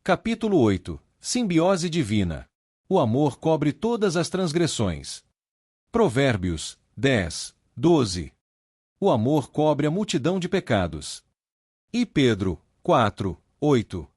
Capítulo 8. Simbiose divina. O amor cobre todas as transgressões. Provérbios 10, 12. O amor cobre a multidão de pecados. E Pedro 4, 8.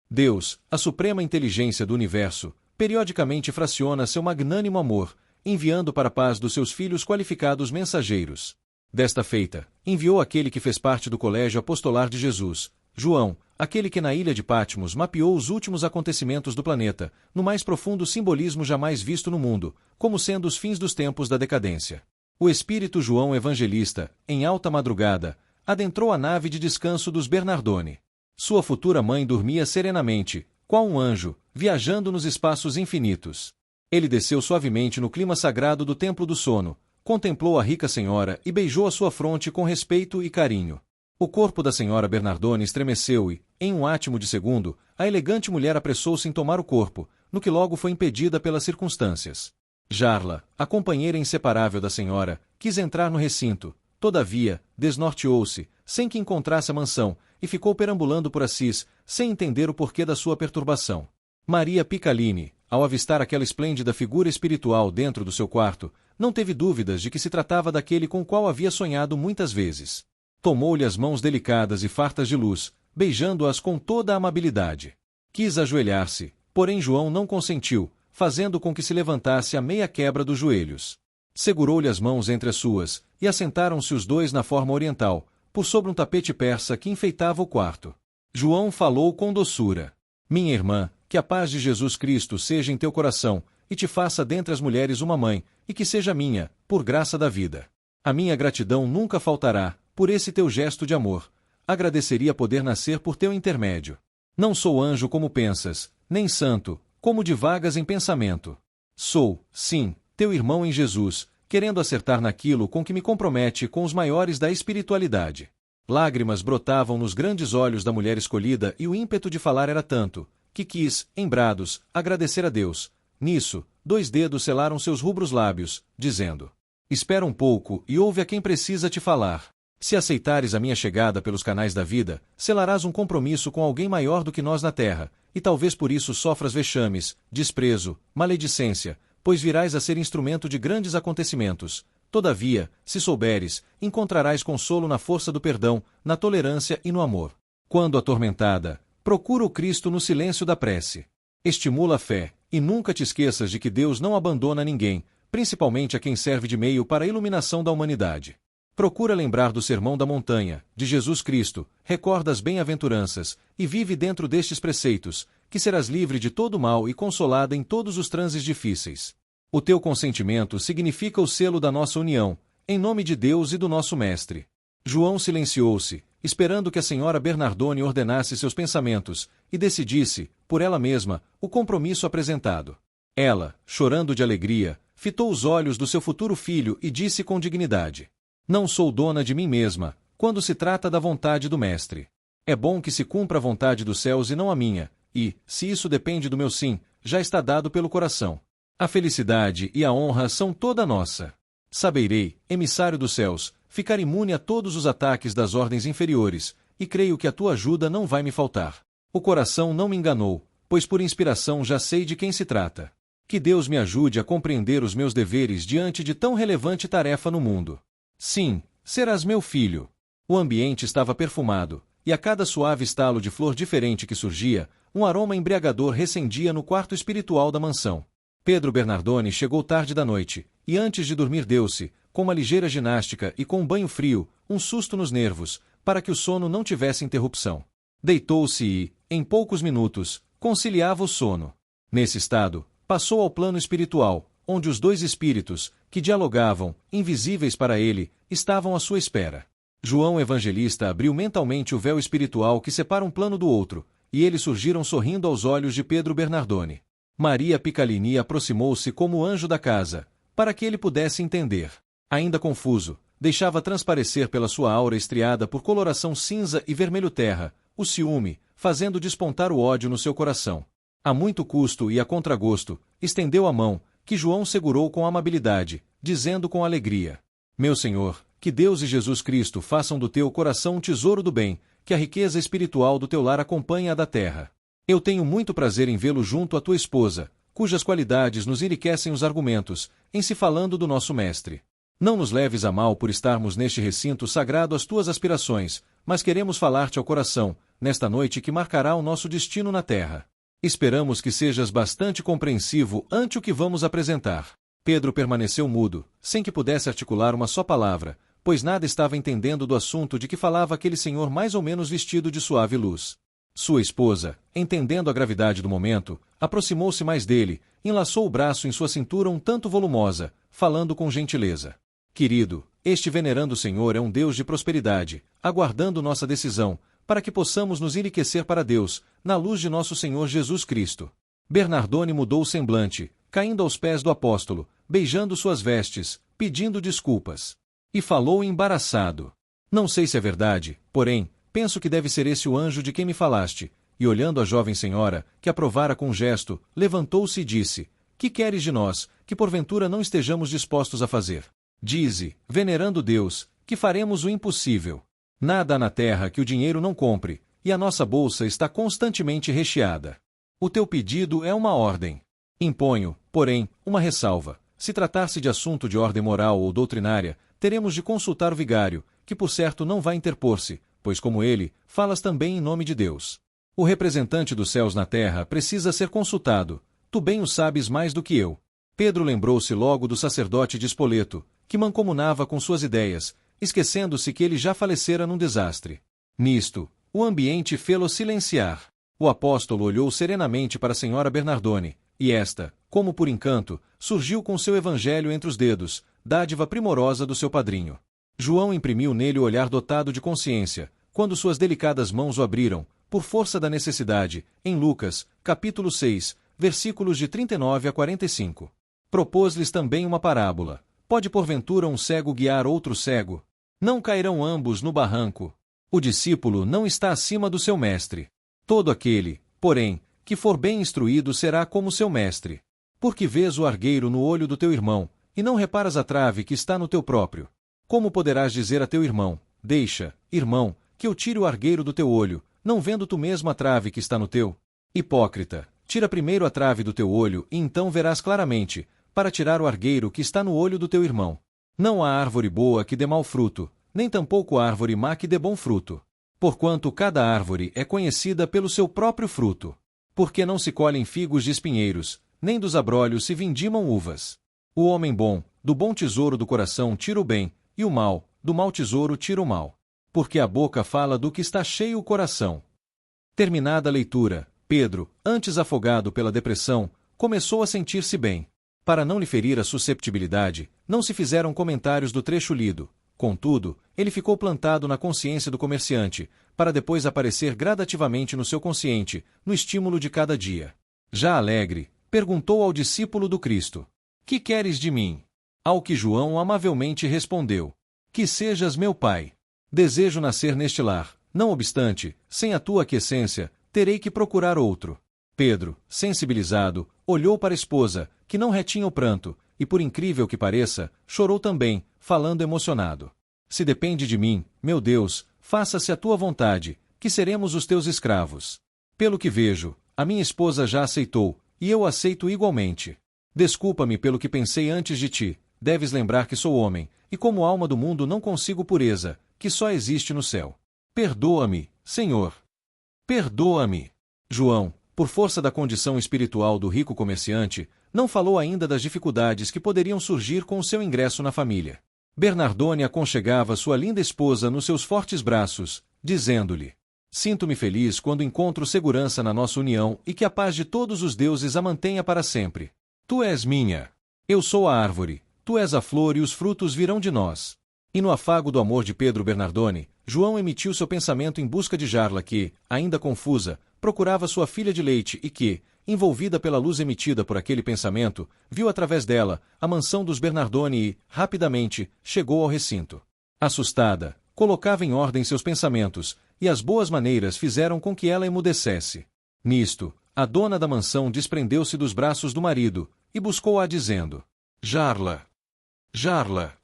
Deus, a suprema inteligência do universo, periodicamente fraciona seu magnânimo amor, enviando para a paz dos seus filhos qualificados mensageiros. Desta feita, enviou aquele que fez parte do colégio apostolar de Jesus, João, aquele que na ilha de Patmos mapeou os últimos acontecimentos do planeta, no mais profundo simbolismo jamais visto no mundo, como sendo os fins dos tempos da decadência. O espírito João Evangelista, em alta madrugada, adentrou a nave de descanso dos Bernardoni. Sua futura mãe dormia serenamente, qual um anjo, viajando nos espaços infinitos. Ele desceu suavemente no clima sagrado do templo do sono, contemplou a rica senhora e beijou a sua fronte com respeito e carinho. O corpo da senhora Bernardoni estremeceu e, em um átimo de segundo, a elegante mulher apressou-se em tomar o corpo, no que logo foi impedida pelas circunstâncias. Jarla, a companheira inseparável da senhora, quis entrar no recinto, todavia, desnorteou-se, sem que encontrasse a mansão, e ficou perambulando por Assis, sem entender o porquê da sua perturbação. Maria Piccaline, ao avistar aquela esplêndida figura espiritual dentro do seu quarto, não teve dúvidas de que se tratava daquele com o qual havia sonhado muitas vezes. Tomou-lhe as mãos delicadas e fartas de luz, beijando-as com toda a amabilidade. Quis ajoelhar-se, porém João não consentiu, fazendo com que se levantasse a meia quebra dos joelhos. Segurou-lhe as mãos entre as suas, e assentaram-se os dois na forma oriental, por sobre um tapete persa que enfeitava o quarto. João falou com doçura. Minha irmã, que a paz de Jesus Cristo seja em teu coração, e te faça dentre as mulheres uma mãe, e que seja minha, por graça da vida. A minha gratidão nunca faltará, por esse teu gesto de amor. Agradeceria poder nascer por teu intermédio. Não sou anjo como pensas, nem santo, como divagas em pensamento. Sou, sim, teu irmão em Jesus, querendo acertar naquilo com que me compromete com os maiores da espiritualidade. Lágrimas brotavam nos grandes olhos da mulher escolhida e o ímpeto de falar era tanto, que quis, em brados, agradecer a Deus. Nisso, 2 dedos selaram seus rubros lábios, dizendo: espera um pouco e ouve a quem precisa te falar. Se aceitares a minha chegada pelos canais da vida, selarás um compromisso com alguém maior do que nós na terra, e talvez por isso sofras vexames, desprezo, maledicência, pois virás a ser instrumento de grandes acontecimentos. Todavia, se souberes, encontrarás consolo na força do perdão, na tolerância e no amor. Quando atormentada, procura o Cristo no silêncio da prece. Estimula a fé, e nunca te esqueças de que Deus não abandona ninguém, principalmente a quem serve de meio para a iluminação da humanidade. Procura lembrar do Sermão da Montanha, de Jesus Cristo, recorda as bem-aventuranças, e vive dentro destes preceitos, que serás livre de todo mal e consolada em todos os transes difíceis. O teu consentimento significa o selo da nossa união, em nome de Deus e do nosso Mestre. João silenciou-se, esperando que a senhora Bernardoni ordenasse seus pensamentos, e decidisse, por ela mesma, o compromisso apresentado. Ela, chorando de alegria, fitou os olhos do seu futuro filho e disse com dignidade: não sou dona de mim mesma, quando se trata da vontade do Mestre. É bom que se cumpra a vontade dos céus e não a minha, e, se isso depende do meu sim, já está dado pelo coração. A felicidade e a honra são toda nossa. Saberei, emissário dos céus, ficar imune a todos os ataques das ordens inferiores, e creio que a tua ajuda não vai me faltar. O coração não me enganou, pois por inspiração já sei de quem se trata. Que Deus me ajude a compreender os meus deveres diante de tão relevante tarefa no mundo. Sim, serás meu filho. O ambiente estava perfumado, e a cada suave estalo de flor diferente que surgia, um aroma embriagador recendia no quarto espiritual da mansão. Pedro Bernardoni chegou tarde da noite, e antes de dormir deu-se, com uma ligeira ginástica e com um banho frio, um susto nos nervos, para que o sono não tivesse interrupção. Deitou-se e, em poucos minutos, conciliava o sono. Nesse estado, passou ao plano espiritual, onde os 2 espíritos, que dialogavam, invisíveis para ele, estavam à sua espera. João Evangelista abriu mentalmente o véu espiritual que separa um plano do outro, e eles surgiram sorrindo aos olhos de Pedro Bernardoni. Maria Piccaline aproximou-se como anjo da casa, para que ele pudesse entender. Ainda confuso, deixava transparecer pela sua aura estriada por coloração cinza e vermelho terra, o ciúme, fazendo despontar o ódio no seu coração. A muito custo e a contragosto, estendeu a mão, que João segurou com amabilidade, dizendo com alegria: meu Senhor, que Deus e Jesus Cristo façam do teu coração um tesouro do bem, que a riqueza espiritual do teu lar acompanhe a da terra. Eu tenho muito prazer em vê-lo junto à tua esposa, cujas qualidades nos enriquecem os argumentos, em se falando do nosso mestre. Não nos leves a mal por estarmos neste recinto sagrado às tuas aspirações, mas queremos falar-te ao coração, nesta noite que marcará o nosso destino na terra. Esperamos que sejas bastante compreensivo ante o que vamos apresentar. Pedro permaneceu mudo, sem que pudesse articular uma só palavra, pois nada estava entendendo do assunto de que falava aquele senhor mais ou menos vestido de suave luz. Sua esposa, entendendo a gravidade do momento, aproximou-se mais dele, enlaçou o braço em sua cintura um tanto volumosa, falando com gentileza. Querido, este venerando Senhor é um Deus de prosperidade, aguardando nossa decisão, para que possamos nos enriquecer para Deus, na luz de nosso Senhor Jesus Cristo. Bernardone mudou o semblante, caindo aos pés do apóstolo, beijando suas vestes, pedindo desculpas. E falou embaraçado. Não sei se é verdade, porém, penso que deve ser esse o anjo de quem me falaste. E olhando a jovem senhora, que aprovara com um gesto, levantou-se e disse: Que queres de nós, que porventura não estejamos dispostos a fazer? Dize, venerando Deus, que faremos o impossível. Nada há na terra que o dinheiro não compre, e a nossa bolsa está constantemente recheada. O teu pedido é uma ordem. Imponho, porém, uma ressalva. Se tratar-se de assunto de ordem moral ou doutrinária, teremos de consultar o vigário, que por certo não vai interpor-se, pois como ele, falas também em nome de Deus. O representante dos céus na terra precisa ser consultado. Tu bem o sabes mais do que eu. Pedro lembrou-se logo do sacerdote de Espoleto, que mancomunava com suas ideias, esquecendo-se que ele já falecera num desastre. Nisto, o ambiente fê-lo silenciar. O apóstolo olhou serenamente para a senhora Bernardone, e esta, como por encanto, surgiu com seu evangelho entre os dedos, dádiva primorosa do seu padrinho. João imprimiu nele o olhar dotado de consciência, quando suas delicadas mãos o abriram, por força da necessidade, em Lucas, capítulo 6, versículos de 39 a 45. Propôs-lhes também uma parábola. Pode porventura um cego guiar outro cego? Não cairão ambos no barranco. O discípulo não está acima do seu mestre. Todo aquele, porém, que for bem instruído será como seu mestre. Porque vês o argueiro no olho do teu irmão, e não reparas a trave que está no teu próprio. Como poderás dizer a teu irmão: Deixa, irmão, que eu tire o argueiro do teu olho, não vendo tu mesmo a trave que está no teu? Hipócrita, tira primeiro a trave do teu olho e então verás claramente, para tirar o argueiro que está no olho do teu irmão. Não há árvore boa que dê mau fruto, nem tampouco árvore má que dê bom fruto. Porquanto cada árvore é conhecida pelo seu próprio fruto. Porque não se colhem figos de espinheiros, nem dos abrolhos se vindimam uvas. O homem bom, do bom tesouro do coração tira o bem, e o mau, do mau tesouro tira o mal. Porque a boca fala do que está cheio o coração. Terminada a leitura, Pedro, antes afogado pela depressão, começou a sentir-se bem. Para não lhe ferir a susceptibilidade, não se fizeram comentários do trecho lido. Contudo, ele ficou plantado na consciência do comerciante, para depois aparecer gradativamente no seu consciente, no estímulo de cada dia. Já alegre, perguntou ao discípulo do Cristo: Que queres de mim? Ao que João amavelmente respondeu: Que sejas meu pai. Desejo nascer neste lar, não obstante, sem a tua aquiescência, terei que procurar outro. Pedro, sensibilizado, olhou para a esposa, que não retinha o pranto, e por incrível que pareça, chorou também, falando emocionado. Se depende de mim, meu Deus, faça-se a tua vontade, que seremos os teus escravos. Pelo que vejo, a minha esposa já aceitou, e eu aceito igualmente. Desculpa-me pelo que pensei antes de ti, deves lembrar que sou homem, e como alma do mundo não consigo pureza, que só existe no céu. Perdoa-me, Senhor. Perdoa-me. João, por força da condição espiritual do rico comerciante, não falou ainda das dificuldades que poderiam surgir com o seu ingresso na família. Bernardone aconchegava sua linda esposa nos seus fortes braços, dizendo-lhe: Sinto-me feliz quando encontro segurança na nossa união e que a paz de todos os deuses a mantenha para sempre. Tu és minha. Eu sou a árvore, tu és a flor e os frutos virão de nós. E no afago do amor de Pedro Bernardone, João emitiu seu pensamento em busca de Jarla que, ainda confusa, procurava sua filha de leite e que, envolvida pela luz emitida por aquele pensamento, viu através dela a mansão dos Bernardone e, rapidamente, chegou ao recinto. Assustada, colocava em ordem seus pensamentos, e as boas maneiras fizeram com que ela emudecesse. Nisto, a dona da mansão desprendeu-se dos braços do marido, e buscou-a dizendo: Jarla! Jarla!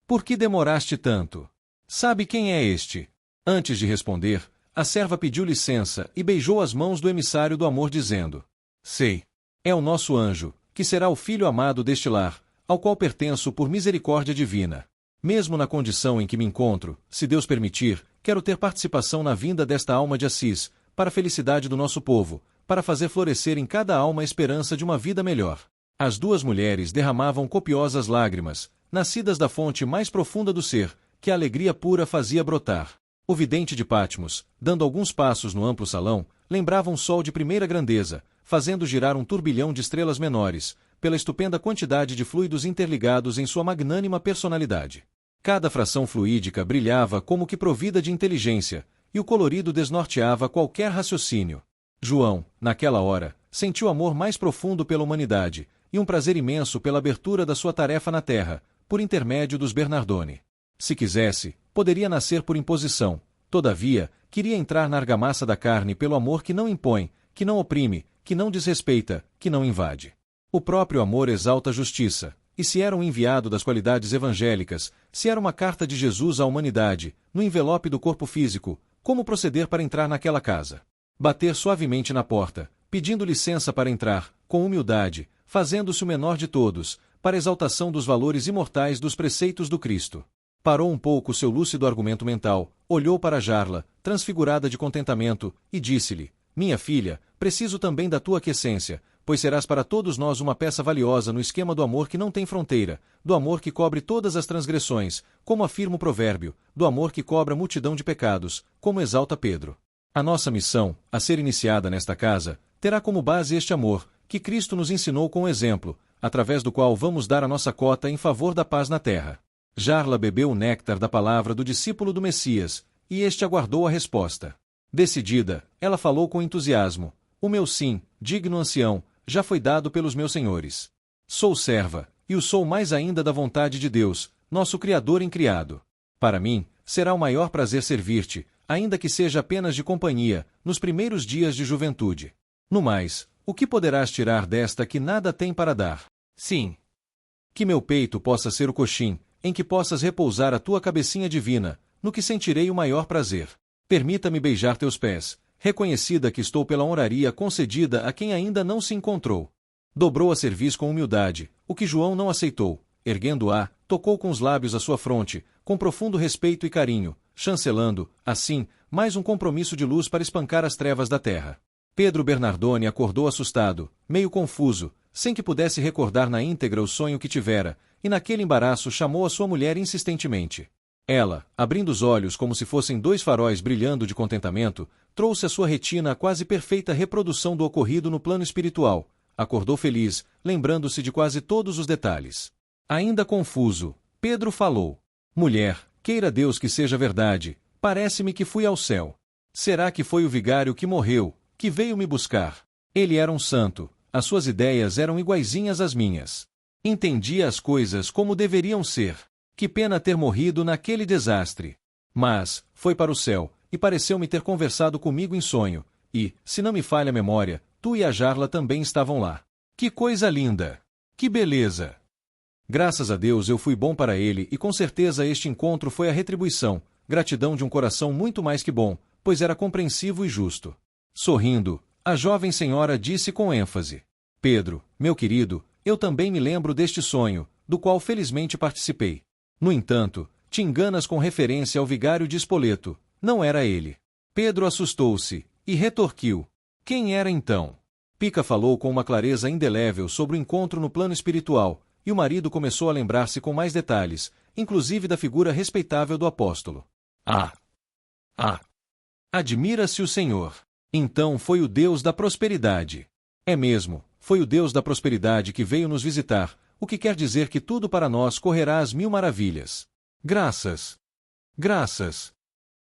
Por que demoraste tanto? Sabe quem é este? Antes de responder, a serva pediu licença e beijou as mãos do emissário do amor dizendo: Sei. É o nosso anjo, que será o filho amado deste lar, ao qual pertenço por misericórdia divina. Mesmo na condição em que me encontro, se Deus permitir, quero ter participação na vinda desta alma de Assis, para a felicidade do nosso povo, para fazer florescer em cada alma a esperança de uma vida melhor. As duas mulheres derramavam copiosas lágrimas, nascidas da fonte mais profunda do ser, que a alegria pura fazia brotar. O vidente de Patmos, dando alguns passos no amplo salão, lembrava um sol de primeira grandeza, fazendo girar um turbilhão de estrelas menores, pela estupenda quantidade de fluidos interligados em sua magnânima personalidade. Cada fração fluídica brilhava como que provida de inteligência, e o colorido desnorteava qualquer raciocínio. João, naquela hora, sentiu amor mais profundo pela humanidade, e um prazer imenso pela abertura da sua tarefa na terra, por intermédio dos Bernardoni. Se quisesse, poderia nascer por imposição, todavia, queria entrar na argamassa da carne pelo amor que não impõe, que não oprime, que não desrespeita, que não invade. O próprio amor exalta a justiça, e se era um enviado das qualidades evangélicas, se era uma carta de Jesus à humanidade, no envelope do corpo físico, como proceder para entrar naquela casa? Bater suavemente na porta, pedindo licença para entrar, com humildade, fazendo-se o menor de todos, para exaltação dos valores imortais dos preceitos do Cristo. Parou um pouco seu lúcido argumento mental, olhou para Jarla, transfigurada de contentamento, e disse-lhe: Minha filha, preciso também da tua aquiescência, pois serás para todos nós uma peça valiosa no esquema do amor que não tem fronteira, do amor que cobre todas as transgressões, como afirma o provérbio, do amor que cobre a multidão de pecados, como exalta Pedro. A nossa missão, a ser iniciada nesta casa, terá como base este amor, que Cristo nos ensinou com o exemplo, através do qual vamos dar a nossa cota em favor da paz na terra. Jarla bebeu o néctar da palavra do discípulo do Messias, e este aguardou a resposta. Decidida, ela falou com entusiasmo: O meu sim, digno ancião, já foi dado pelos meus senhores. Sou serva, e o sou mais ainda da vontade de Deus, nosso Criador incriado. Para mim, será o maior prazer servir-te, ainda que seja apenas de companhia, nos primeiros dias de juventude. No mais, o que poderás tirar desta que nada tem para dar? Sim. Que meu peito possa ser o coxim, em que possas repousar a tua cabecinha divina, no que sentirei o maior prazer. Permita-me beijar teus pés, reconhecida que estou pela honraria concedida a quem ainda não se encontrou. Dobrou a cerviz com humildade, o que João não aceitou. Erguendo-a, tocou com os lábios a sua fronte, com profundo respeito e carinho, chancelando, assim, mais um compromisso de luz para espancar as trevas da terra. Pedro Bernardoni acordou assustado, meio confuso, sem que pudesse recordar na íntegra o sonho que tivera, e naquele embaraço chamou a sua mulher insistentemente. Ela, abrindo os olhos como se fossem dois faróis brilhando de contentamento, trouxe à sua retina a quase perfeita reprodução do ocorrido no plano espiritual. Acordou feliz, lembrando-se de quase todos os detalhes. Ainda confuso, Pedro falou: Mulher, queira Deus que seja verdade, parece-me que fui ao céu. Será que foi o vigário que morreu, que veio me buscar? Ele era um santo, as suas ideias eram iguaizinhas às minhas. Entendia as coisas como deveriam ser. Que pena ter morrido naquele desastre. Mas, foi para o céu, e pareceu-me ter conversado comigo em sonho, e, se não me falha a memória, tu e a Jarla também estavam lá. Que coisa linda! Que beleza! Graças a Deus eu fui bom para ele e com certeza este encontro foi a retribuição, gratidão de um coração muito mais que bom, pois era compreensivo e justo. Sorrindo, a jovem senhora disse com ênfase: Pedro, meu querido, eu também me lembro deste sonho, do qual felizmente participei. No entanto, te enganas com referência ao vigário de Spoleto, não era ele. Pedro assustou-se, e retorquiu: Quem era então? Pica falou com uma clareza indelével sobre o encontro no plano espiritual, e o marido começou a lembrar-se com mais detalhes, inclusive da figura respeitável do apóstolo. Admira-se o Senhor. Então foi o Deus da prosperidade. É mesmo, foi o Deus da prosperidade que veio nos visitar, o que quer dizer que tudo para nós correrá às mil maravilhas. Graças! Graças!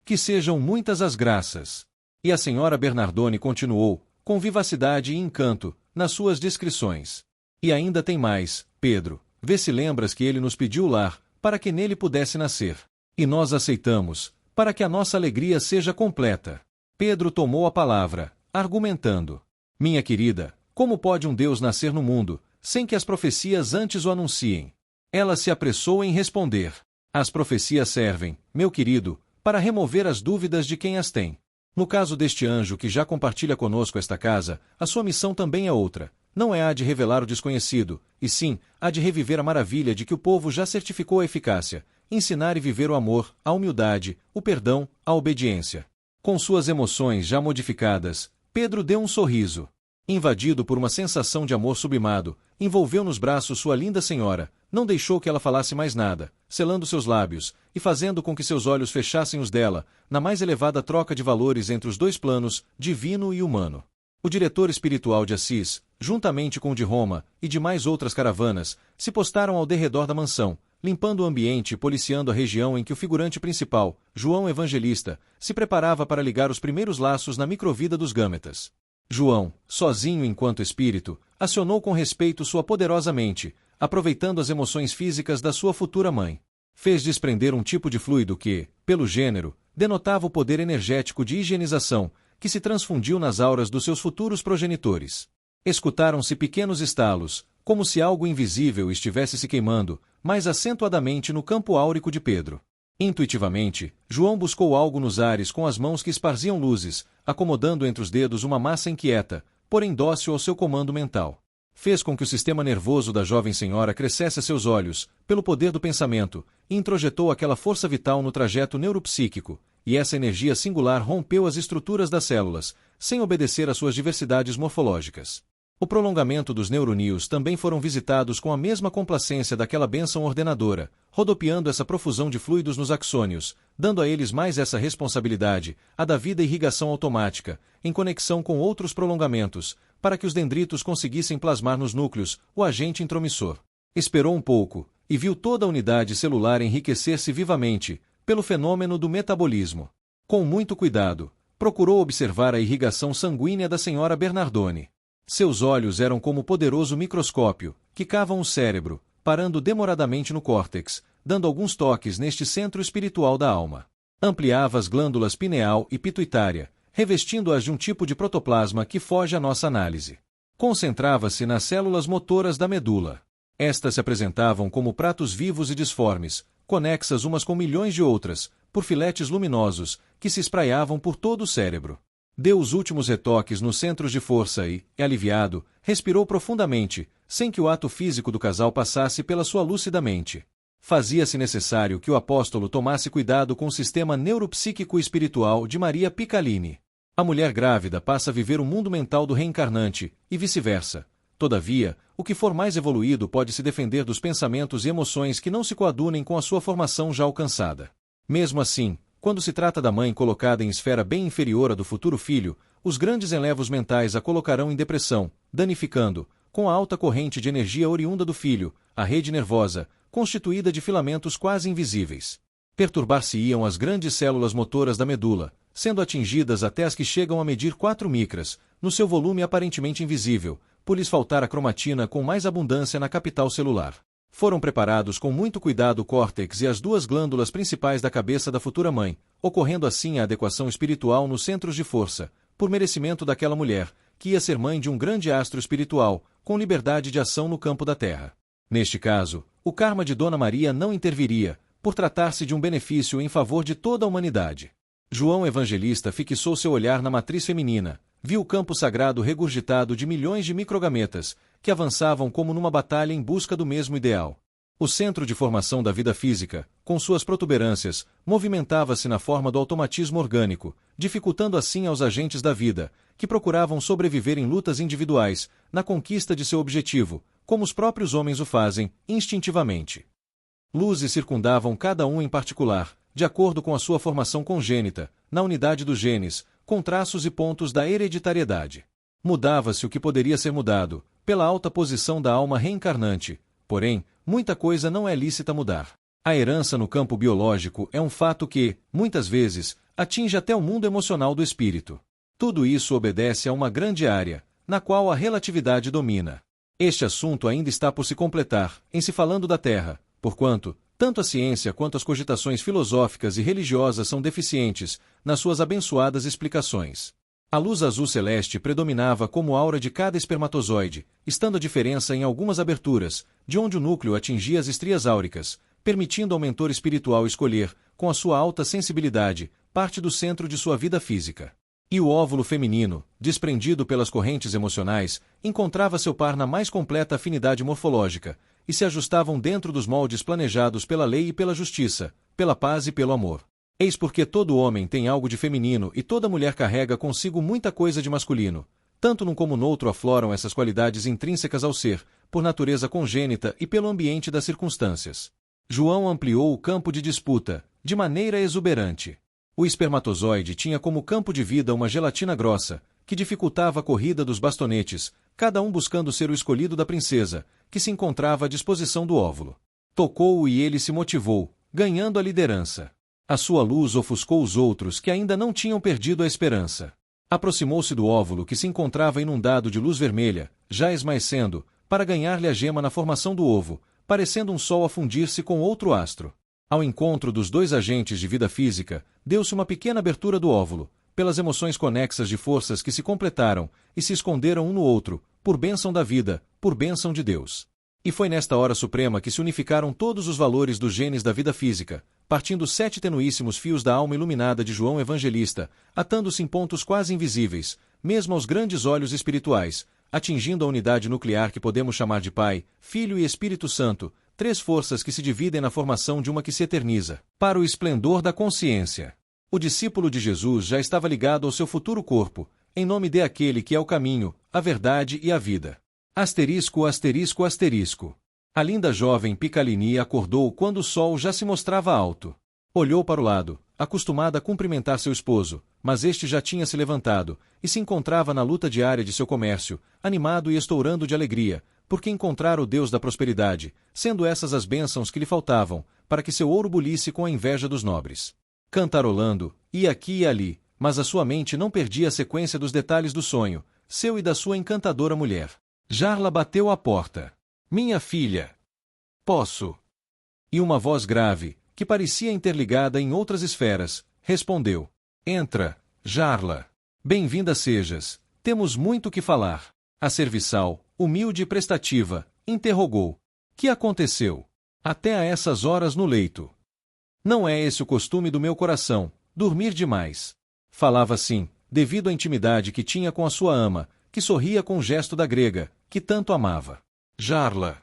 Que sejam muitas as graças! E a senhora Bernardoni continuou, com vivacidade e encanto, nas suas descrições. E ainda tem mais, Pedro, vê se lembras que ele nos pediu o lar, para que nele pudesse nascer. E nós aceitamos, para que a nossa alegria seja completa. Pedro tomou a palavra, argumentando: Minha querida, como pode um Deus nascer no mundo, sem que as profecias antes o anunciem? Ela se apressou em responder: As profecias servem, meu querido, para remover as dúvidas de quem as tem. No caso deste anjo que já compartilha conosco esta casa, a sua missão também é outra. Não é a de revelar o desconhecido, e sim, a de reviver a maravilha de que o povo já certificou a eficácia, ensinar e viver o amor, a humildade, o perdão, a obediência. Com suas emoções já modificadas, Pedro deu um sorriso. Invadido por uma sensação de amor sublimado, envolveu nos braços sua linda senhora, não deixou que ela falasse mais nada, selando seus lábios, e fazendo com que seus olhos fechassem os dela, na mais elevada troca de valores entre os dois planos, divino e humano. O diretor espiritual de Assis, juntamente com o de Roma, e de mais outras caravanas, se postaram ao derredor da mansão, limpando o ambiente e policiando a região em que o figurante principal, João Evangelista, se preparava para ligar os primeiros laços na microvida dos Gâmetas. João, sozinho enquanto espírito, acionou com respeito sua poderosa mente, aproveitando as emoções físicas da sua futura mãe. Fez desprender um tipo de fluido que, pelo gênero, denotava o poder energético de higienização, que se transfundiu nas auras dos seus futuros progenitores. Escutaram-se pequenos estalos, como se algo invisível estivesse se queimando, mais acentuadamente no campo áurico de Pedro. Intuitivamente, João buscou algo nos ares com as mãos que esparziam luzes, acomodando entre os dedos uma massa inquieta, porém dócil ao seu comando mental. Fez com que o sistema nervoso da jovem senhora crescesse a seus olhos, pelo poder do pensamento, e introjetou aquela força vital no trajeto neuropsíquico, e essa energia singular rompeu as estruturas das células, sem obedecer às suas diversidades morfológicas. O prolongamento dos neuroníos também foram visitados com a mesma complacência daquela bênção ordenadora, rodopiando essa profusão de fluidos nos axônios, dando a eles mais essa responsabilidade, a da vida irrigação automática, em conexão com outros prolongamentos, para que os dendritos conseguissem plasmar nos núcleos o agente intromissor. Esperou um pouco, e viu toda a unidade celular enriquecer-se vivamente, pelo fenômeno do metabolismo. Com muito cuidado, procurou observar a irrigação sanguínea da senhora Bernardone. Seus olhos eram como poderoso microscópio, que cavam o cérebro, parando demoradamente no córtex, dando alguns toques neste centro espiritual da alma. Ampliava as glândulas pineal e pituitária, revestindo-as de um tipo de protoplasma que foge à nossa análise. Concentrava-se nas células motoras da medula. Estas se apresentavam como pratos vivos e disformes, conexas umas com milhões de outras, por filetes luminosos, que se espraiavam por todo o cérebro. Deu os últimos retoques nos centros de força e, aliviado, respirou profundamente, sem que o ato físico do casal passasse pela sua lúcida mente. Fazia-se necessário que o apóstolo tomasse cuidado com o sistema neuropsíquico espiritual de Maria Picalini. A mulher grávida passa a viver o mundo mental do reencarnante, e vice-versa. Todavia, o que for mais evoluído pode se defender dos pensamentos e emoções que não se coadunem com a sua formação já alcançada. Mesmo assim, quando se trata da mãe colocada em esfera bem inferior à do futuro filho, os grandes enlevos mentais a colocarão em depressão, danificando, com a alta corrente de energia oriunda do filho, a rede nervosa, constituída de filamentos quase invisíveis. Perturbar-se-iam as grandes células motoras da medula, sendo atingidas até as que chegam a medir 4 micras, no seu volume aparentemente invisível, por lhes faltar a cromatina com mais abundância na capital celular. Foram preparados com muito cuidado o córtex e as duas glândulas principais da cabeça da futura mãe, ocorrendo assim a adequação espiritual nos centros de força, por merecimento daquela mulher, que ia ser mãe de um grande astro espiritual, com liberdade de ação no campo da terra. Neste caso, o karma de Dona Maria não interviria, por tratar-se de um benefício em favor de toda a humanidade. João Evangelista fixou seu olhar na matriz feminina, viu o campo sagrado regurgitado de milhões de microgametas, que avançavam como numa batalha em busca do mesmo ideal. O centro de formação da vida física, com suas protuberâncias, movimentava-se na forma do automatismo orgânico, dificultando assim aos agentes da vida, que procuravam sobreviver em lutas individuais, na conquista de seu objetivo, como os próprios homens o fazem, instintivamente. Luzes circundavam cada um em particular, de acordo com a sua formação congênita, na unidade dos genes, com traços e pontos da hereditariedade. Mudava-se o que poderia ser mudado, pela alta posição da alma reencarnante, porém, muita coisa não é lícita mudar. A herança no campo biológico é um fato que, muitas vezes, atinge até o mundo emocional do espírito. Tudo isso obedece a uma grande área, na qual a relatividade domina. Este assunto ainda está por se completar, em se falando da Terra, porquanto, tanto a ciência quanto as cogitações filosóficas e religiosas são deficientes, nas suas abençoadas explicações. A luz azul celeste predominava como aura de cada espermatozoide, estando a diferença em algumas aberturas, de onde o núcleo atingia as estrias áuricas, permitindo ao mentor espiritual escolher, com a sua alta sensibilidade, parte do centro de sua vida física. E o óvulo feminino, desprendido pelas correntes emocionais, encontrava seu par na mais completa afinidade morfológica, e se ajustavam dentro dos moldes planejados pela lei e pela justiça, pela paz e pelo amor. Eis porque todo homem tem algo de feminino e toda mulher carrega consigo muita coisa de masculino. Tanto num como noutro afloram essas qualidades intrínsecas ao ser, por natureza congênita e pelo ambiente das circunstâncias. João ampliou o campo de disputa, de maneira exuberante. O espermatozoide tinha como campo de vida uma gelatina grossa, que dificultava a corrida dos bastonetes, cada um buscando ser o escolhido da princesa, que se encontrava à disposição do óvulo. Tocou-o e ele se motivou, ganhando a liderança. A sua luz ofuscou os outros que ainda não tinham perdido a esperança. Aproximou-se do óvulo que se encontrava inundado de luz vermelha, já esmaecendo, para ganhar-lhe a gema na formação do ovo, parecendo um sol a fundir-se com outro astro. Ao encontro dos dois agentes de vida física, deu-se uma pequena abertura do óvulo, pelas emoções conexas de forças que se completaram e se esconderam um no outro, por bênção da vida, por bênção de Deus. E foi nesta hora suprema que se unificaram todos os valores dos genes da vida física, partindo 7 tenuíssimos fios da alma iluminada de João Evangelista, atando-se em pontos quase invisíveis, mesmo aos grandes olhos espirituais, atingindo a unidade nuclear que podemos chamar de Pai, Filho e Espírito Santo, 3 forças que se dividem na formação de uma que se eterniza, para o esplendor da consciência. O discípulo de Jesus já estava ligado ao seu futuro corpo, em nome de aquele que é o caminho, a verdade e a vida. Asterisco, asterisco, asterisco. A linda jovem Picalini acordou quando o sol já se mostrava alto. Olhou para o lado, acostumada a cumprimentar seu esposo, mas este já tinha se levantado, e se encontrava na luta diária de seu comércio, animado e estourando de alegria, porque encontrara o Deus da prosperidade, sendo essas as bênçãos que lhe faltavam, para que seu ouro bulisse com a inveja dos nobres. Cantarolando, ia aqui e ali, mas a sua mente não perdia a sequência dos detalhes do sonho, seu e da sua encantadora mulher. Jarla bateu à porta. Minha filha. Posso? E uma voz grave, que parecia interligada em outras esferas, respondeu. Entra, Jarla. Bem-vinda sejas. Temos muito que falar. A serviçal, humilde e prestativa, interrogou. Que aconteceu? Até a essas horas no leito. Não é esse o costume do meu coração, dormir demais. Falava assim, devido à intimidade que tinha com a sua ama, que sorria com o gesto da grega, que tanto amava. Jarla.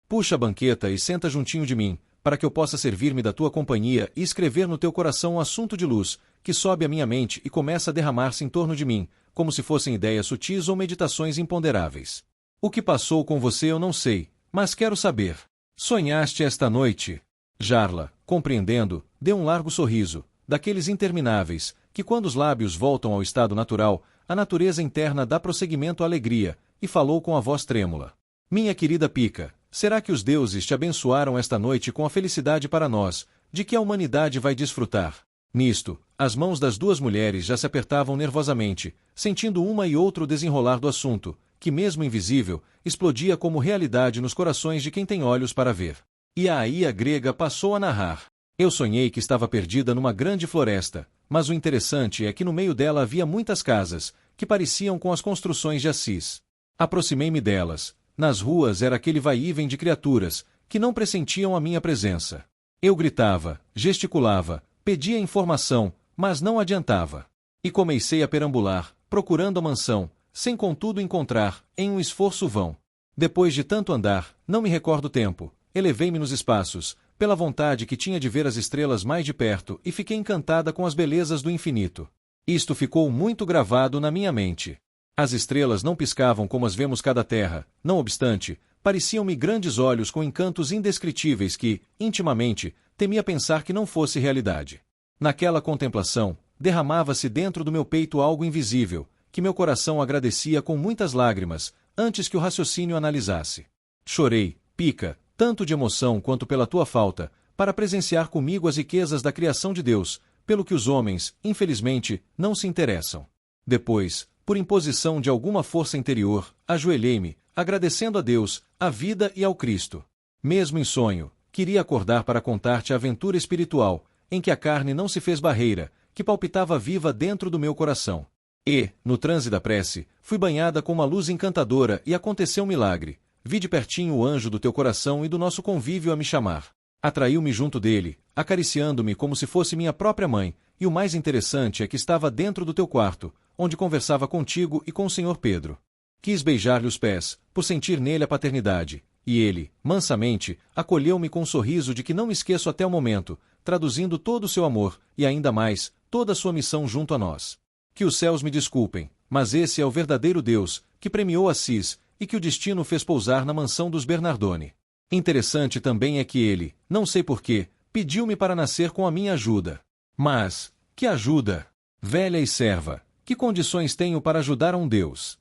Puxa a banqueta e senta juntinho de mim, para que eu possa servir-me da tua companhia e escrever no teu coração um assunto de luz, que sobe à minha mente e começa a derramar-se em torno de mim, como se fossem ideias sutis ou meditações imponderáveis. O que passou com você eu não sei, mas quero saber. Sonhaste esta noite? Jarla, compreendendo, deu um largo sorriso, daqueles intermináveis, que quando os lábios voltam ao estado natural, a natureza interna dá prosseguimento à alegria, e falou com a voz trêmula. Minha querida Pica, será que os deuses te abençoaram esta noite com a felicidade para nós, de que a humanidade vai desfrutar? Nisto, as mãos das duas mulheres já se apertavam nervosamente, sentindo uma e outra o desenrolar do assunto, que mesmo invisível, explodia como realidade nos corações de quem tem olhos para ver. E aí a grega passou a narrar. Eu sonhei que estava perdida numa grande floresta, mas o interessante é que no meio dela havia muitas casas, que pareciam com as construções de Assis. Aproximei-me delas. Nas ruas era aquele vai-e-vem de criaturas, que não pressentiam a minha presença. Eu gritava, gesticulava, pedia informação, mas não adiantava. E comecei a perambular, procurando a mansão, sem contudo encontrar, em um esforço vão. Depois de tanto andar, não me recordo o tempo, elevei-me nos espaços, pela vontade que tinha de ver as estrelas mais de perto e fiquei encantada com as belezas do infinito. Isto ficou muito gravado na minha mente. As estrelas não piscavam como as vemos cada terra, não obstante, pareciam-me grandes olhos com encantos indescritíveis que, intimamente, temia pensar que não fosse realidade. Naquela contemplação, derramava-se dentro do meu peito algo invisível, que meu coração agradecia com muitas lágrimas, antes que o raciocínio analisasse. Chorei, Pica, tanto de emoção quanto pela tua falta, para presenciar comigo as riquezas da criação de Deus, pelo que os homens, infelizmente, não se interessam. Depois, por imposição de alguma força interior, ajoelhei-me, agradecendo a Deus, à vida e ao Cristo. Mesmo em sonho, queria acordar para contar-te a aventura espiritual, em que a carne não se fez barreira, que palpitava viva dentro do meu coração. E, no transe da prece, fui banhada com uma luz encantadora e aconteceu um milagre. Vi de pertinho o anjo do teu coração e do nosso convívio a me chamar. Atraiu-me junto dele, acariciando-me como se fosse minha própria mãe, e o mais interessante é que estava dentro do teu quarto, onde conversava contigo e com o Sr. Pedro. Quis beijar-lhe os pés, por sentir nele a paternidade, e ele, mansamente, acolheu-me com um sorriso de que não me esqueço até o momento, traduzindo todo o seu amor, e ainda mais, toda a sua missão junto a nós. Que os céus me desculpem, mas esse é o verdadeiro Deus, que premiou Assis, e que o destino fez pousar na mansão dos Bernardoni. Interessante também é que ele, não sei porquê, pediu-me para nascer com a minha ajuda. Mas, que ajuda? Velha e serva, que condições tenho para ajudar a um Deus?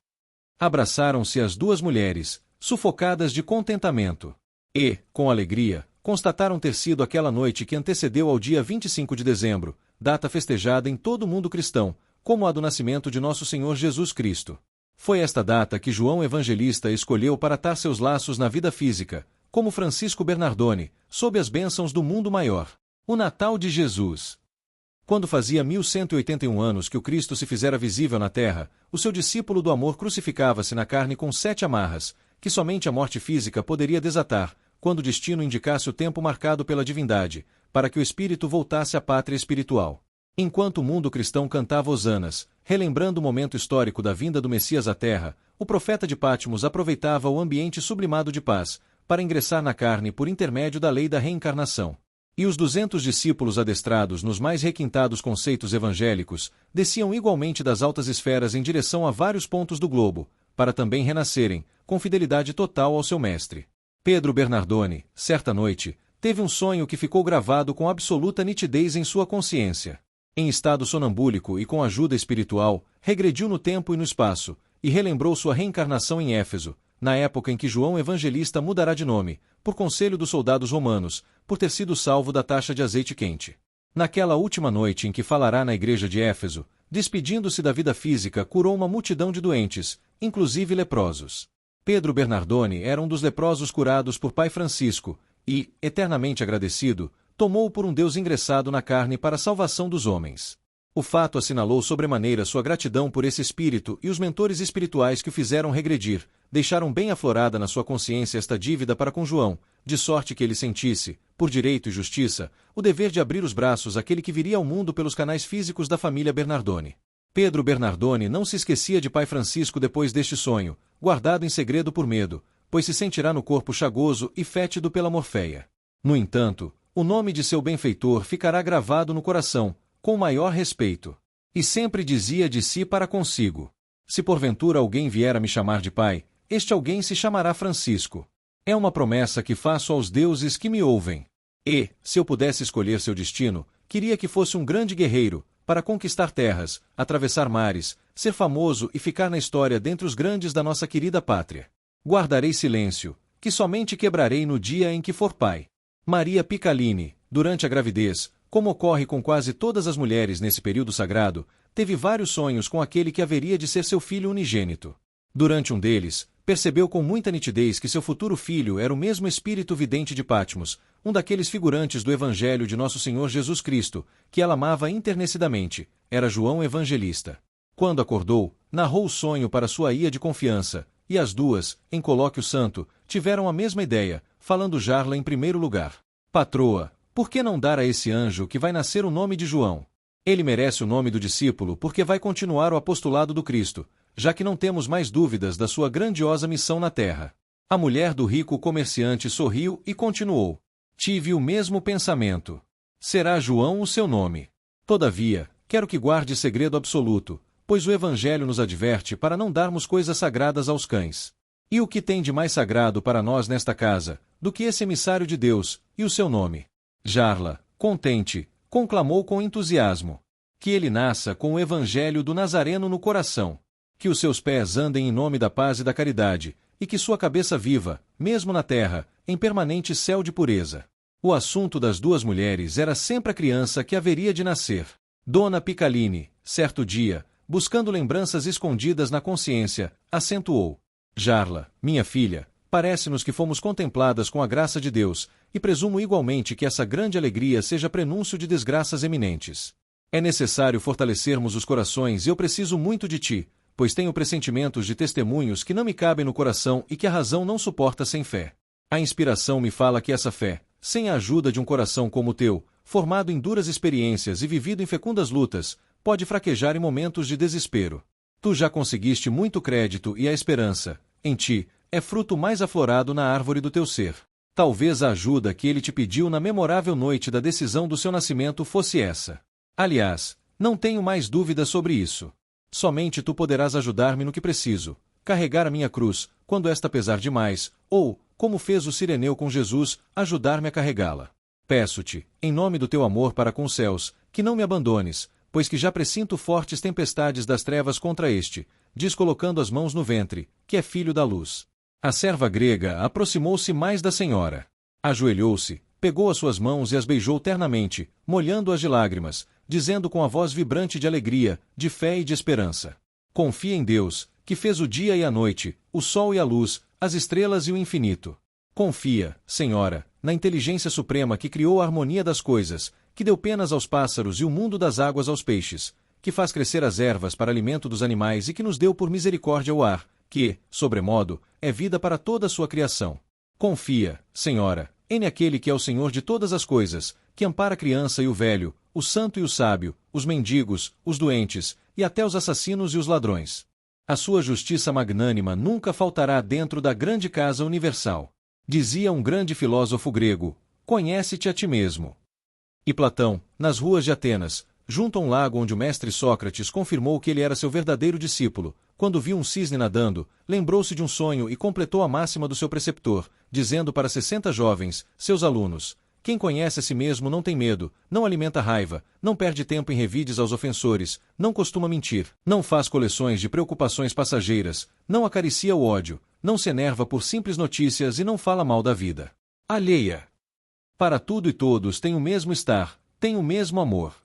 Abraçaram-se as duas mulheres, sufocadas de contentamento. E, com alegria, constataram ter sido aquela noite que antecedeu ao dia 25 de dezembro, data festejada em todo o mundo cristão, como a do nascimento de nosso Senhor Jesus Cristo. Foi esta data que João Evangelista escolheu para atar seus laços na vida física, como Francisco Bernardoni, sob as bênçãos do mundo maior. O Natal de Jesus. Quando fazia 1181 anos que o Cristo se fizera visível na terra, o seu discípulo do amor crucificava-se na carne com 7 amarras, que somente a morte física poderia desatar, quando o destino indicasse o tempo marcado pela divindade, para que o espírito voltasse à pátria espiritual. Enquanto o mundo cristão cantava hosanas, relembrando o momento histórico da vinda do Messias à terra, o profeta de Patmos aproveitava o ambiente sublimado de paz, para ingressar na carne por intermédio da lei da reencarnação. E os 200 discípulos adestrados nos mais requintados conceitos evangélicos, desciam igualmente das altas esferas em direção a vários pontos do globo, para também renascerem, com fidelidade total ao seu mestre. Pedro Bernardoni, certa noite, teve um sonho que ficou gravado com absoluta nitidez em sua consciência. Em estado sonambúlico e com ajuda espiritual, regrediu no tempo e no espaço, e relembrou sua reencarnação em Éfeso, na época em que João Evangelista mudará de nome, por conselho dos soldados romanos, por ter sido salvo da taxa de azeite quente. Naquela última noite em que falará na igreja de Éfeso, despedindo-se da vida física, curou uma multidão de doentes, inclusive leprosos. Pedro Bernardoni era um dos leprosos curados por Pai Francisco, e, eternamente agradecido, tomou-o por um Deus ingressado na carne para a salvação dos homens. O fato assinalou sobremaneira sua gratidão por esse espírito e os mentores espirituais que o fizeram regredir, deixaram bem aflorada na sua consciência esta dívida para com João, de sorte que ele sentisse, por direito e justiça, o dever de abrir os braços àquele que viria ao mundo pelos canais físicos da família Bernardoni. Pedro Bernardoni não se esquecia de Pai Francisco depois deste sonho, guardado em segredo por medo, pois se sentirá no corpo chagoso e fétido pela morféia. No entanto, o nome de seu benfeitor ficará gravado no coração, com o maior respeito. E sempre dizia de si para consigo: se porventura alguém vier a me chamar de pai, este alguém se chamará Francisco. É uma promessa que faço aos deuses que me ouvem. E, se eu pudesse escolher seu destino, queria que fosse um grande guerreiro, para conquistar terras, atravessar mares, ser famoso e ficar na história dentre os grandes da nossa querida pátria. Guardarei silêncio, que somente quebrarei no dia em que for pai. Maria Picalini, durante a gravidez, como ocorre com quase todas as mulheres nesse período sagrado, teve vários sonhos com aquele que haveria de ser seu filho unigênito. Durante um deles, percebeu com muita nitidez que seu futuro filho era o mesmo espírito vidente de Patmos, um daqueles figurantes do Evangelho de Nosso Senhor Jesus Cristo, que ela amava enternecidamente, era João Evangelista. Quando acordou, narrou o sonho para sua ia de confiança, e as duas, em colóquio santo, tiveram a mesma ideia, falando Jarla em primeiro lugar. Patroa, por que não dar a esse anjo que vai nascer o nome de João? Ele merece o nome do discípulo porque vai continuar o apostolado do Cristo, já que não temos mais dúvidas da sua grandiosa missão na terra. A mulher do rico comerciante sorriu e continuou: tive o mesmo pensamento. Será João o seu nome. Todavia, quero que guarde segredo absoluto, pois o Evangelho nos adverte para não darmos coisas sagradas aos cães. E o que tem de mais sagrado para nós nesta casa, do que esse emissário de Deus, e o seu nome? Jarla, contente, conclamou com entusiasmo: que ele nasça com o Evangelho do Nazareno no coração. Que os seus pés andem em nome da paz e da caridade, e que sua cabeça viva, mesmo na terra, em permanente céu de pureza. O assunto das duas mulheres era sempre a criança que haveria de nascer. Dona Picalini, certo dia, buscando lembranças escondidas na consciência, acentuou: Jarla, minha filha, parece-nos que fomos contempladas com a graça de Deus, e presumo igualmente que essa grande alegria seja prenúncio de desgraças eminentes. É necessário fortalecermos os corações e eu preciso muito de ti, pois tenho pressentimentos de testemunhos que não me cabem no coração e que a razão não suporta sem fé. A inspiração me fala que essa fé, sem a ajuda de um coração como o teu, formado em duras experiências e vivido em fecundas lutas, pode fraquejar em momentos de desespero. Tu já conseguiste muito crédito e a esperança, em ti, é fruto mais aflorado na árvore do teu ser. Talvez a ajuda que ele te pediu na memorável noite da decisão do seu nascimento fosse essa. Aliás, não tenho mais dúvidas sobre isso. Somente tu poderás ajudar-me no que preciso, carregar a minha cruz, quando esta pesar demais, ou, como fez o sireneu com Jesus, ajudar-me a carregá-la. Peço-te, em nome do teu amor para com os céus, que não me abandones, pois que já presinto fortes tempestades das trevas contra este, diz colocando as mãos no ventre, que é filho da luz. A serva grega aproximou-se mais da senhora. Ajoelhou-se, pegou as suas mãos e as beijou ternamente, molhando-as de lágrimas, dizendo com a voz vibrante de alegria, de fé e de esperança: confia em Deus, que fez o dia e a noite, o sol e a luz, as estrelas e o infinito. Confia, Senhora, na inteligência suprema que criou a harmonia das coisas, que deu penas aos pássaros e o mundo das águas aos peixes, que faz crescer as ervas para alimento dos animais e que nos deu por misericórdia o ar, que, sobremodo, é vida para toda a sua criação. Confia, Senhora, em aquele que é o Senhor de todas as coisas, que ampara a criança e o velho, o santo e o sábio, os mendigos, os doentes, e até os assassinos e os ladrões. A sua justiça magnânima nunca faltará dentro da grande casa universal. Dizia um grande filósofo grego: conhece-te a ti mesmo. E Platão, nas ruas de Atenas, junto a um lago onde o mestre Sócrates confirmou que ele era seu verdadeiro discípulo, quando viu um cisne nadando, lembrou-se de um sonho e completou a máxima do seu preceptor, dizendo para 60 jovens, seus alunos: quem conhece a si mesmo não tem medo, não alimenta raiva, não perde tempo em revides aos ofensores, não costuma mentir, não faz coleções de preocupações passageiras, não acaricia o ódio, não se enerva por simples notícias e não fala mal da vida alheia. Para tudo e todos tem o mesmo estar, tem o mesmo amor.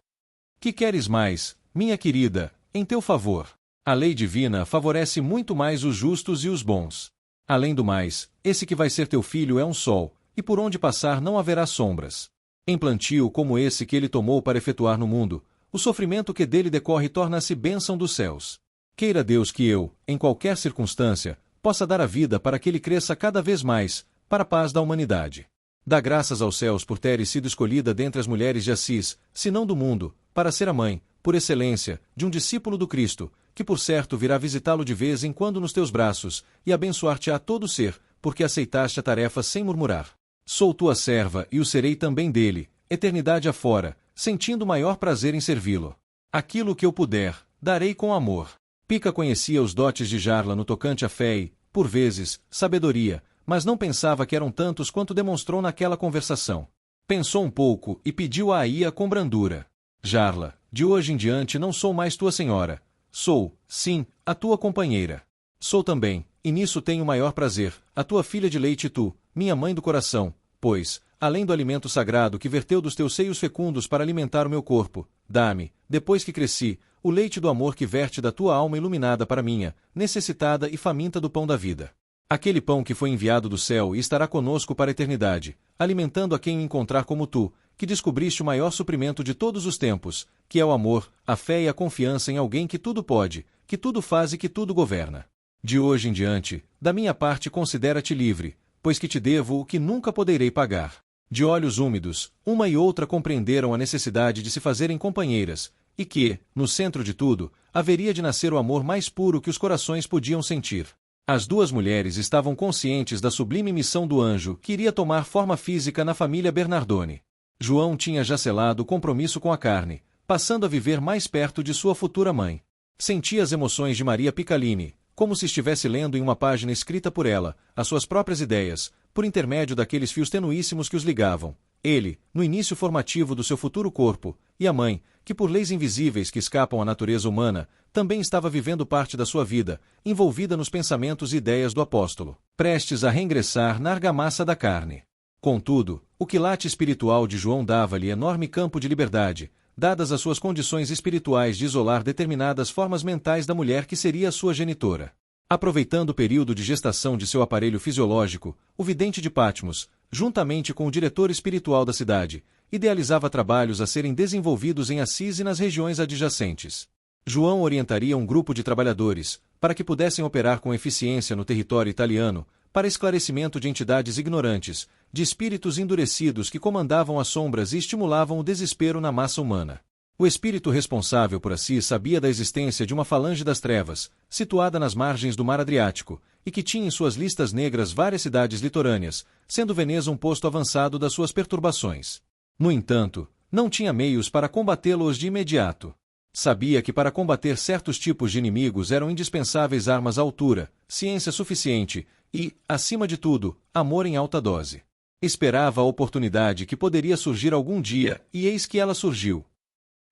Que queres mais, minha querida, em teu favor? A lei divina favorece muito mais os justos e os bons. Além do mais, esse que vai ser teu filho é um sol, e por onde passar não haverá sombras. Em plantio como esse que ele tomou para efetuar no mundo, o sofrimento que dele decorre torna-se bênção dos céus. Queira Deus que eu, em qualquer circunstância, possa dar a vida para que ele cresça cada vez mais, para a paz da humanidade. Dá graças aos céus por teres sido escolhida dentre as mulheres de Assis, se não do mundo, para ser a mãe, por excelência, de um discípulo do Cristo, que por certo virá visitá-lo de vez em quando nos teus braços, e abençoar-te-á todo ser, porque aceitaste a tarefa sem murmurar. Sou tua serva e o serei também dele, eternidade afora, sentindo maior prazer em servi-lo. Aquilo que eu puder, darei com amor. Pica conhecia os dotes de Jarla no tocante à fé e, por vezes, sabedoria, mas não pensava que eram tantos quanto demonstrou naquela conversação. Pensou um pouco e pediu a Aia com brandura: Jarla, de hoje em diante não sou mais tua senhora. Sou, sim, a tua companheira. Sou também, e nisso tenho maior prazer, a tua filha de leite e tu, minha mãe do coração, pois, além do alimento sagrado que verteu dos teus seios fecundos para alimentar o meu corpo, dá-me, depois que cresci, o leite do amor que verte da tua alma iluminada para minha, necessitada e faminta do pão da vida. Aquele pão que foi enviado do céu e estará conosco para a eternidade, alimentando a quem o encontrar como tu, que descobriste o maior suprimento de todos os tempos, que é o amor, a fé e a confiança em alguém que tudo pode, que tudo faz e que tudo governa. De hoje em diante, da minha parte considera-te livre, pois que te devo o que nunca poderei pagar. De olhos úmidos, uma e outra compreenderam a necessidade de se fazerem companheiras, e que, no centro de tudo, haveria de nascer o amor mais puro que os corações podiam sentir. As duas mulheres estavam conscientes da sublime missão do anjo que iria tomar forma física na família Bernardone. João tinha já selado o compromisso com a carne, passando a viver mais perto de sua futura mãe. Sentia as emoções de Maria Piccolini, como se estivesse lendo em uma página escrita por ela, as suas próprias ideias, por intermédio daqueles fios tenuíssimos que os ligavam. Ele, no início formativo do seu futuro corpo, e a mãe, que por leis invisíveis que escapam à natureza humana, também estava vivendo parte da sua vida, envolvida nos pensamentos e ideias do apóstolo, prestes a reingressar na argamassa da carne. Contudo, o quilate espiritual de João dava-lhe enorme campo de liberdade, dadas as suas condições espirituais de isolar determinadas formas mentais da mulher que seria a sua genitora. Aproveitando o período de gestação de seu aparelho fisiológico, o vidente de Patmos, juntamente com o diretor espiritual da cidade, idealizava trabalhos a serem desenvolvidos em Assis e nas regiões adjacentes. João orientaria um grupo de trabalhadores, para que pudessem operar com eficiência no território italiano, para esclarecimento de entidades ignorantes, de espíritos endurecidos que comandavam as sombras e estimulavam o desespero na massa humana. O espírito responsável por Assis sabia da existência de uma falange das trevas, situada nas margens do mar Adriático, e que tinha em suas listas negras várias cidades litorâneas, sendo Veneza um posto avançado das suas perturbações. No entanto, não tinha meios para combatê-los de imediato. Sabia que para combater certos tipos de inimigos eram indispensáveis armas à altura, ciência suficiente e, acima de tudo, amor em alta dose. Esperava a oportunidade que poderia surgir algum dia, e eis que ela surgiu.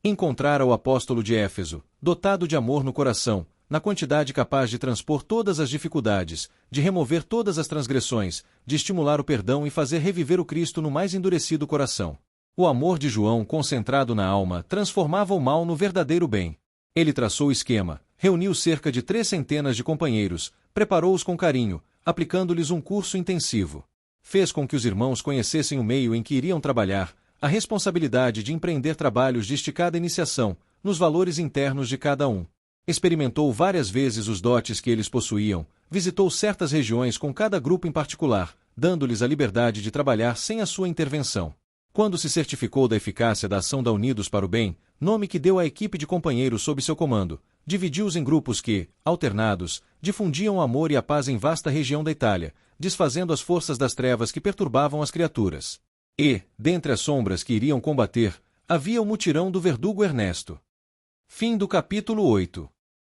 Encontrara o apóstolo de Éfeso, dotado de amor no coração, na quantidade capaz de transpor todas as dificuldades, de remover todas as transgressões, de estimular o perdão e fazer reviver o Cristo no mais endurecido coração. O amor de João, concentrado na alma, transformava o mal no verdadeiro bem. Ele traçou o esquema, reuniu cerca de 300 de companheiros, preparou-os com carinho, aplicando-lhes um curso intensivo. Fez com que os irmãos conhecessem o meio em que iriam trabalhar, a responsabilidade de empreender trabalhos de esticada iniciação, nos valores internos de cada um. Experimentou várias vezes os dotes que eles possuíam, visitou certas regiões com cada grupo em particular, dando-lhes a liberdade de trabalhar sem a sua intervenção. Quando se certificou da eficácia da ação da Unidos para o Bem, nome que deu à equipe de companheiros sob seu comando, dividiu-os em grupos que, alternados, difundiam o amor e a paz em vasta região da Itália, desfazendo as forças das trevas que perturbavam as criaturas. E, dentre as sombras que iriam combater, havia o mutirão do verdugo Ernesto. Fim do capítulo 8.